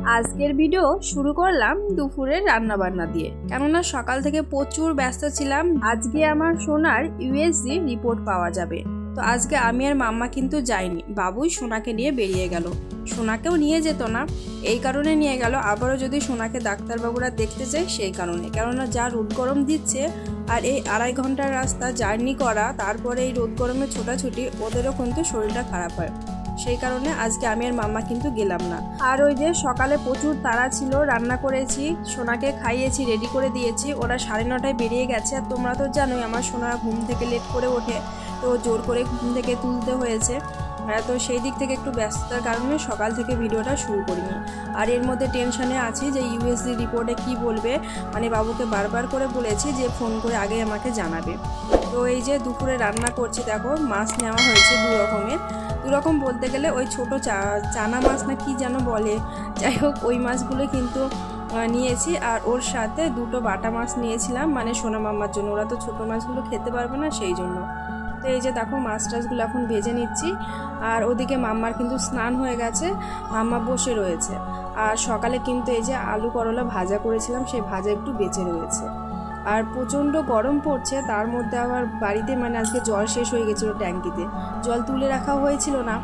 আজকের ভিডিও শুরু করলাম দুপুরের রান্না বান্না দিয়ে, কেননা সকাল থেকে প্রচুর ব্যস্ত ছিলাম। আজকে আমার সোনার ইউএসজি রিপোর্ট পাওয়া যাবে, তো আজকে আমি আর মাম্মা কিন্তু যাইনি, বাবুই সোনাকে নিয়ে বেরিয়ে গেল। সোনাকেও নিয়ে যেত না, এই কারণে নিয়ে গেল আবারও যদি সোনাকে ডাক্তারবাবুরা দেখতে চাই সেই কারণে, কেননা যা রোদ গরম দিচ্ছে আর এই 2.5 ঘন্টার রাস্তা জার্নি করা, তারপরে এই রোদ গরমে ছোটাছুটি, ওদেরও কিন্তু শরীরটা খারাপ হয়। সেই কারণে আজকে আমি আর মাম্মা কিন্তু গেলাম না। আর ওই যে সকালে প্রচুর তাড়া ছিল, রান্না করেছি, সোনাকে খাইয়েছি, রেডি করে দিয়েছি, ওরা 9:30টায় বেরিয়ে গেছে। আর তোমরা তো জানোই আমার সোনারা ঘুম থেকে লেট করে ওঠে, তো জোর করে ঘুম থেকে তুলতে হয়েছে। তো সেই দিক থেকে একটু ব্যস্ততার কারণে সকাল থেকে ভিডিওটা শুরু করিনি। আর এর মধ্যে টেনশনে আছি যে ইউএসজি রিপোর্টে কি বলবে, মানে বাবুকে বারবার করে বলেছি যে ফোন করে আগে আমাকে জানাবে। তো এই যে দুপুরে রান্না করছি, দেখো মাছ নেওয়া হয়েছে দু রকম বলতে গেলে ওই ছোটো চানা মাছ না কি যেন বলে, যাই হোক ওই মাছগুলো কিন্তু নিয়েছি। আর ওর সাথে 2টো বাটা মাছ নিয়েছিলাম, মানে সোনা মাম্মার জন্য, ওরা তো ছোটো মাছগুলো খেতে পারবে না সেই জন্য। তো এই যে দেখো মাছ টাছগুলো এখন ভেজে নিচ্ছি। আর ওদিকে মাম্মার কিন্তু স্নান হয়ে গেছে, মাম্মা বসে রয়েছে। আর সকালে কিন্তু এই যে আলু করলা ভাজা করেছিলাম, সেই ভাজা একটু বেঁচে রয়েছে। আর প্রচণ্ড গরম পড়ছে, তার মধ্যে আবার বাড়িতে মানে আজকে জল শেষ হয়ে গেছিলো, ট্যাঙ্কিতে জল তুলে রাখা হয়েছিল না,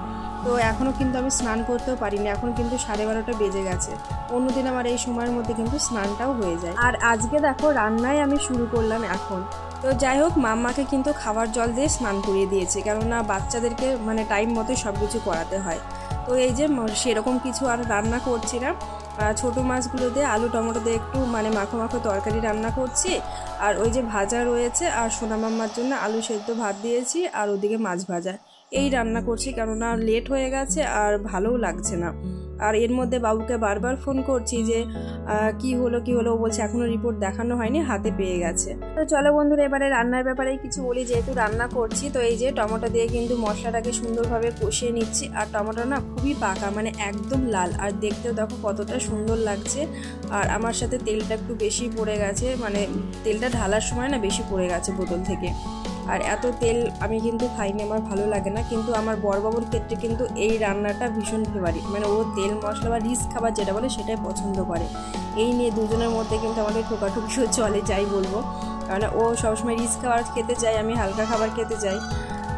তো এখনও কিন্তু আমি স্নান করতেও পারিনি। এখন কিন্তু 12:30টা বেজে গেছে, অন্যদিন আমার এই সময়ের মধ্যে কিন্তু স্নানটাও হয়ে যায়। আর আজকে দেখো রান্নায় আমি শুরু করলাম এখন। তো যাই হোক মাম্মাকে কিন্তু খাবার জল দিয়ে স্নান করিয়ে দিয়েছে, কেননা বাচ্চাদেরকে মানে টাইম মতো সব কিছু করাতে হয়। তো এই যে সেরকম কিছু আর রান্না করছি না, ছোটো মাছগুলো দিয়ে আলু টমেটো দিয়ে একটু মানে মাখো মাখো তরকারি রান্না করছি। আর ওই যে ভাজা রয়েছে, আর সোনা মাম্মার জন্য আলু সেদ্ধ ভাত দিয়েছি, আর ওদিকে মাছ ভাজা, এই রান্না করছি, কেননা লেট হয়ে গেছে আর ভালোও লাগছে না। আর এর মধ্যে বাবুকে বারবার ফোন করছি যে কি হলো, ও বলছে এখনও রিপোর্ট দেখানো হয়নি, হাতে পেয়ে গেছে। তো চলো বন্ধুরা এবারে রান্নার ব্যাপারে কিছু বলি, যেহেতু রান্না করছি। তো এই যে টমেটো দিয়ে কিন্তু মশলাটাকে সুন্দরভাবে কষিয়ে নিচ্ছি। আর টমেটো না খুবই পাকা, মানে একদম লাল, আর দেখতেও দেখো কতটা সুন্দর লাগছে। আর আমার সাথে তেলটা একটু বেশি পড়ে গেছে, মানে তেলটা ঢালার সময় না বেশি পড়ে গেছে বোতল থেকে। আর এত তেল আমি কিন্তু খাইনি, আমার ভালো লাগে না। কিন্তু আমার বড়বাবুর ক্ষেত্রে কিন্তু এই রান্নাটা ভীষণ ফেভারিট, মানে ও তেল মশলা বা রিচ খাবার যেটা বলে সেটাই পছন্দ করে। এই নিয়ে দুজনের মধ্যে কিন্তু আমাদের ঠোকাঠুকিও চলে, যাই বলবো, কারণ ও সবসময় রিচ খাবার খেতে চায়, আমি হালকা খাবার খেতে চাই,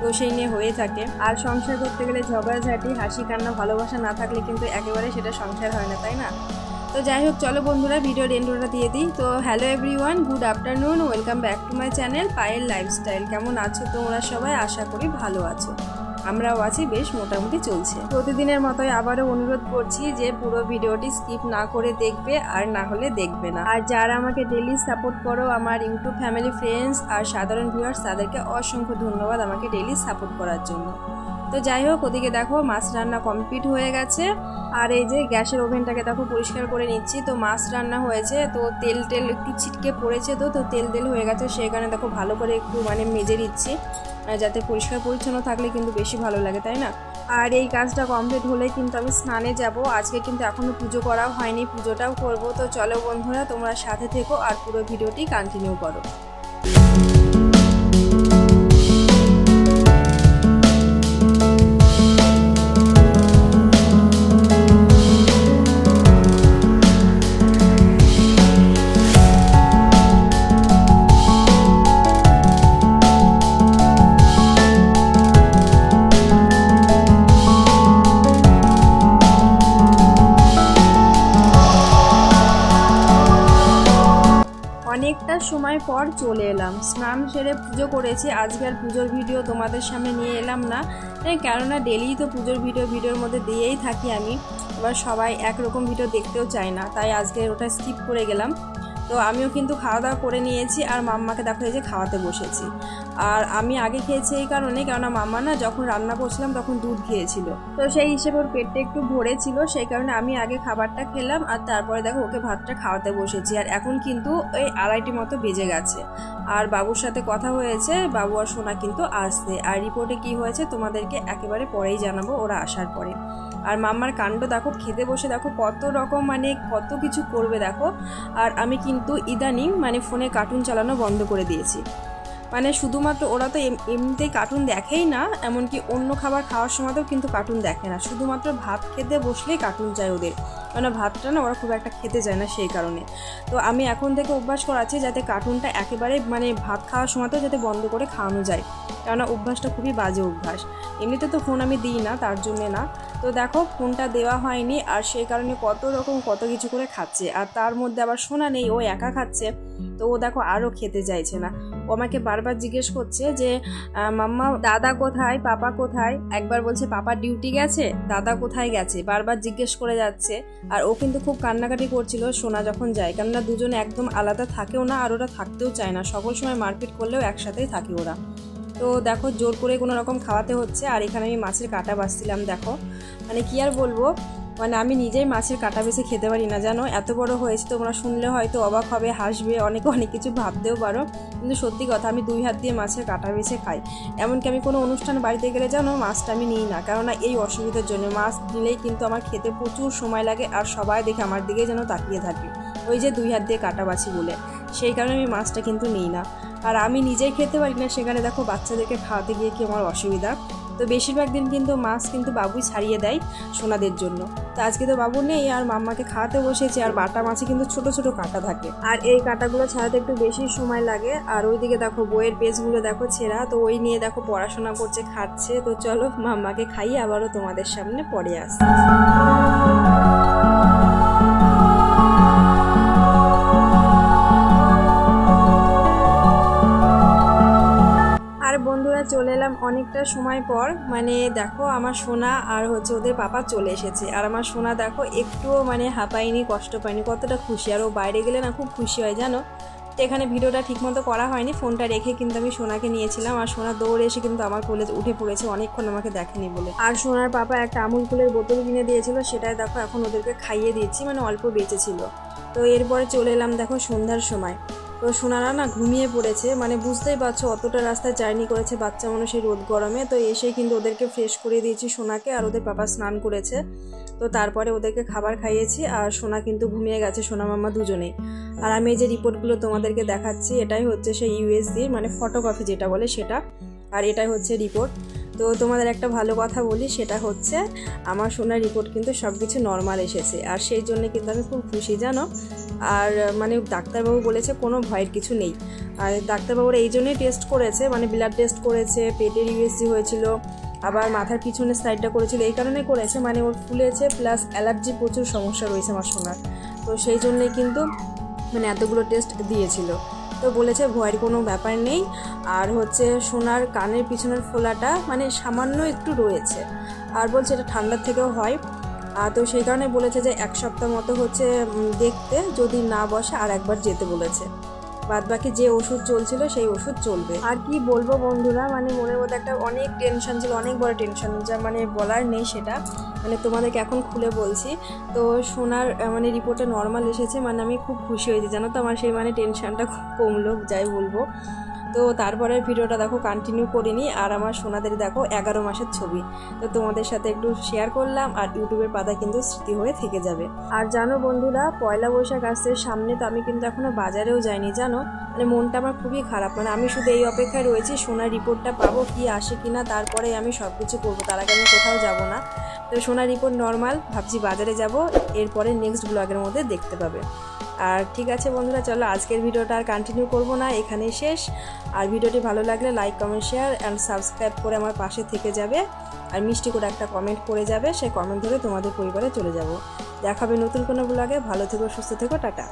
তো সেই নিয়ে হয়ে থাকে। আর সংসার করতে গেলে ঝগড়াঝাটি, হাসি কান্না, ভালোবাসা না থাকলে কিন্তু একেবারে সেটা সংসার হয় না, তাই না? তো যাই হোক চলো বন্ধুরা ভিডিওর এন্ট্রোটা দিয়ে দিই। তো hello everyone, good afternoon, welcome back to my channel Payel lifestyle. কেমন আছো তোমরা সবাই? আশা করি ভালো আছো, আমরাও আছি, বেশ মোটামুটি চলছে। প্রতিদিনের মতোই আবারও অনুরোধ করছি যে পুরো ভিডিওটি স্কিপ না করে দেখবে, আর না হলে দেখবে না। আর যারা আমাকে ডেইলি সাপোর্ট করো, আমার ইউটিউব ফ্যামিলি, ফ্রেন্ডস আর সাধারণ ভিউয়ার্স, তাদেরকে অসংখ্য ধন্যবাদ আমাকে ডেইলি সাপোর্ট করার জন্য। তো যাই হোক ওদিকে দেখো মাছ রান্না কমপ্লিট হয়ে গেছে। আর এই যে গ্যাসের ওভেনটাকে দেখো পরিষ্কার করে নিচ্ছি। তো মাছ রান্না হয়েছে, তো তেল একটু ছিটকে পড়েছে, তো তেল হয়ে গেছে, সেই কারণে দেখো ভালো করে একটু মানে মেজে দিচ্ছি, যাতে পরিষ্কার পরিচ্ছন্ন থাকলে কিন্তু বেশি ভালো লাগে, তাই না? আর এই কাজটা কমপ্লিট হলে কিন্তু আমি স্নানে যাব। আজকে কিন্তু এখনও পুজো করা হয়নি, পুজোটাও করব। তো চলো বন্ধুরা তোমরা সাথে থেকো আর পুরো ভিডিওটি কন্টিনিউ করো। অনেকটা সময় পর চলে এলাম, স্নান সেরে পুজো করেছি। আজকে আর পুজোর ভিডিও তোমাদের সামনে নিয়ে এলাম না, কেননা ডেলি তো পুজোর ভিডিওর মধ্যে দিয়েই থাকি আমি। এবার সবাই একরকম ভিডিও দেখতেও চায় না, তাই আজকে ওটা স্কিপ করে গেলাম। তো আমিও কিন্তু খাওয়া দাওয়া করে নিয়েছি, আর মাম্মাকে দেখো এই যে খাওয়াতে বসেছি। আর আমি আগে খেয়েছি এই কারণে, কেননা মাম্মা না যখন রান্না করছিলাম তখন দুধ খেয়েছিল, তো সেই হিসেবে ওর পেটটা একটু ভরে ছিল, সেই কারণে আমি আগে খাবারটা খেলাম, আর তারপরে দেখো ওকে ভাতটা খাওয়াতে বসেছি। আর এখন কিন্তু ওই 2:30 মতো বেজে গেছে। আর বাবুর সাথে কথা হয়েছে, বাবু আর সোনা কিন্তু আসছে। আর রিপোর্টে কি হয়েছে তোমাদেরকে একেবারে পরেই জানাবো, ওরা আসার পরে। আর মাম্মার কাণ্ড দেখো, খেতে বসে দেখো কত রকম মানে কত কিছু করবে দেখো। আর আমি কিন্তু ইদানিং মানে ফোনে কার্টুন চালানো বন্ধ করে দিয়েছি, মানে শুধুমাত্র ওরা তো এমনিতেই কার্টুন দেখেই না, এমনকি অন্য খাবার খাওয়ার সময়তেও কিন্তু কার্টুন দেখে না, শুধুমাত্র ভাত খেতে বসলেই কার্টুন চাই ওদের। মানে ভাতটা না ওরা খুব একটা খেতে চায় না সেই কারণে। তো আমি এখন থেকে অভ্যাস করাচ্ছি যাতে কার্টুনটা একেবারে মানে ভাত খাওয়ার সময়তেও যাতে বন্ধ করে খাওয়ানো যায়, কেননা অভ্যাসটা খুবই বাজে অভ্যাস। এমনিতে তো ফোন আমি দিই না, তার জন্যে না। তো দেখো ফোনটা দেওয়া হয়নি আর সেই কারণে কত রকম কত কিছু করে খাচ্ছে, আর তার মধ্যে আবার সোনা নেই, ও একা খাচ্ছে। তো ও দেখো আরও খেতে চাইছে না, ও আমাকে বারবার জিজ্ঞেস করছে যে মাম্মা দাদা কোথায়, পাপা কোথায়। একবার বলছে পাপা ডিউটি গেছে, দাদা কোথায় গেছে, বারবার জিজ্ঞেস করে যাচ্ছে। আর ও কিন্তু খুব কান্নাকাটি করছিল সোনা যখন যায়, কেননা দুজনে একদম আলাদা থাকেও না আর ওরা থাকতেও চায় না, সকল সময় মারপিট করলেও একসাথেই থাকে ওরা। তো দেখো জোর করে কোনো রকম খাওয়াতে হচ্ছে। আর এখানে আমি মাছের কাঁটা বাছছিলাম, দেখো মানে কি আর বলবো, মানে আমি নিজেই মাছের কাঁটা বেছে খেতে পারি না জানো, এত বড় হয়েছে। তোমরা শুনলে হয়তো অবাক হবে, হাসবে, অনেক কিছু ভাবতেও পারো, কিন্তু সত্যি কথা আমি 2 হাত দিয়ে মাছের কাঁটা বেছে খাই। এমনকি আমি কোনো অনুষ্ঠান বাড়িতে গেলে জানো মাছটা আমি নিই না, কেননা এই অসুবিধার জন্য। মাছ নিলেই কিন্তু আমার খেতে প্রচুর সময় লাগে আর সবাই দেখে আমার দিকেই যেন তাকিয়ে থাকে, ওই যে 2 হাত দিয়ে কাঁটা বাছি বলে, সেই কারণে আমি মাছটা কিন্তু নিই না। আর আমি নিজেই খেতে পারি না, সেখানে দেখো বাচ্চাদেরকে খাওয়াতে গিয়ে কি আমার অসুবিধা। তো বেশিরভাগ দিন কিন্তু মাছ কিন্তু বাবুই ছাড়িয়ে দেয় সোনাদের জন্য। তো আজকে তো বাবু নেই আর মাম্মাকে খাওয়াতে বসেছে, আর বাটা মাছে কিন্তু ছোট ছোট কাঁটা থাকে, আর এই কাঁটাগুলো ছাড়াতে একটু বেশি সময় লাগে। আর ওইদিকে দেখো বইয়ের পেজগুলো দেখো ছেঁড়া, তো ওই নিয়ে দেখো পড়াশোনা করছে, খাচ্ছে। তো চলো মাম্মাকে খাইয়ে আবারও তোমাদের সামনে পড়ে আসছি। বন্ধুরা চলে এলাম অনেকটা সময় পর, মানে দেখো আমার সোনা আর ওদের পাপা চলে এসেছে। আর আমার সোনা দেখো একটুও মানে হাঁপায়নি, কষ্ট পায়নি, কতটা খুশি। আর ও বাইরে গেলে না খুব খুশি হয় জানো। তো এখানে ভিডিওটা ঠিকমতো করা হয়নি, ফোনটা রেখে কিন্তু আমি সোনাকে নিয়েছিলাম, আর সোনা দৌড়ে এসে কিন্তু আমার কোলে উঠে পড়েছে, অনেকক্ষণ আমাকে দেখেনি বলে। আর সোনার পাপা একটা আমুল কুলের বোতল কিনে দিয়েছিল, সেটাই দেখো এখন ওদেরকে খাইয়ে দিচ্ছি, মানে অল্প বেঁচেছিল। তো এরপরে চলে এলাম দেখো সন্ধ্যার সময়। তো সোনারা না ঘুমিয়ে পড়েছে, মানে বুঝতেই পারছো অতটা রাস্তা জার্নি করেছে বাচ্চা মানুষের রোদ গরমে। তো এসে কিন্তু ওদেরকে ফ্রেশ করে দিয়েছি সোনাকে, আর ওদের পাপা স্নান করেছে। তো তারপরে ওদেরকে খাবার খাইয়েছি, আর সোনা কিন্তু ঘুমিয়ে গেছে, সোনা মাম্মা দুজনেই। আর আমি এই যে রিপোর্টগুলো তোমাদেরকে দেখাচ্ছি, এটাই হচ্ছে সেই ইউএসজির মানে ফটোকপি যেটা বলে সেটা, আর এটাই হচ্ছে রিপোর্ট। তো তোমাদের একটা ভালো কথা বলি, সেটা হচ্ছে আমার সোনার রিপোর্ট কিন্তু সব কিছু নর্মাল এসেছে, আর সেই জন্য কিন্তু আমি খুব খুশি জানো। আর মানে ডাক্তারবাবু বলেছে কোনো ভয়ের কিছু নেই। আর ডাক্তারবাবুরা এই জন্যই টেস্ট করেছে, মানে ব্লাড টেস্ট করেছে, পেটের ইউএসজি হয়েছিল, আবার মাথার পিছনের সাইডটা করেছিল, এই কারণে করেছে মানে ওর ফুলেছে, প্লাস অ্যালার্জি প্রচুর সমস্যা রয়েছে আমার সোনার। তো সেই জন্যই কিন্তু মানে এতগুলো টেস্ট দিয়েছিল। তো বলেছে ভয়ের কোনো ব্যাপার নেই। আর সোনার কানের পিছনের ফোলাটা মানে সামান্য একটু রয়েছে, আর বলছে এটা ঠান্ডার থেকেও হয়। তো সেই কারণে বলেছে যে 1 সপ্তাহ মতো দেখতে, যদি না বসে আর একবার যেতে বলেছে। বাদ বাকি যে ওষুধ চলছিল সেই ওষুধ চলবে। আর কি বলবো বন্ধুরা, মানে মনের মধ্যে একটা অনেক টেনশন ছিল, অনেক বড় টেনশন, যা মানে বলার নেই সেটা, মানে তোমাদেরকে এখন খুলে বলছি। তো সোনার মানে রিপোর্টে নর্মাল এসেছে, মানে আমি খুব খুশি হয়েছি জানো তো, আমার সেই মানে টেনশনটা খুব কমলো যাই বলবো। তো তারপরের ভিডিওটা দেখো কন্টিনিউ করিনি। আর আমার সোনাদের দেখো 11 মাসের ছবি, তো তোমাদের সাথে একটু শেয়ার করলাম, আর ইউটিউবের পাতায় কিন্তু স্মৃতি হয়ে থেকে যাবে। আর জানো বন্ধুরা, পয়লা বৈশাখ আসছে সামনে, তো আমি কিন্তু এখনো বাজারেও যাইনি জানো, মানে মনটা আমার খুবই খারাপ। মানে আমি শুধু এই অপেক্ষায় রয়েছি সোনার রিপোর্টটা পাবো, কি আসে কিনা, তারপরে আমি সব কিছু করবো, তার আগে আমি কোথাও যাব না। তো সোনার রিপোর্ট নর্মাল, ভাবছি বাজারে যাব, এরপরে নেক্সট ব্লগের মধ্যে দেখতে পাবে। আর ঠিক আছে বন্ধুরা, চলো আজকের ভিডিওটা আর কন্টিনিউ করবো না, এখানেই শেষ। আর ভিডিওটি ভালো লাগলে like, comment, share and subscribe করে আমার পাশে থেকে যাবে, আর মিষ্টি করে একটা কমেন্ট করে যাবে, সেই কমেন্ট ধরে তোমাদের পরিবারে চলে যাব। দেখাবে নতুন কোনো ব্লগে। ভালো থেকো, সুস্থ থেকো, টাটা।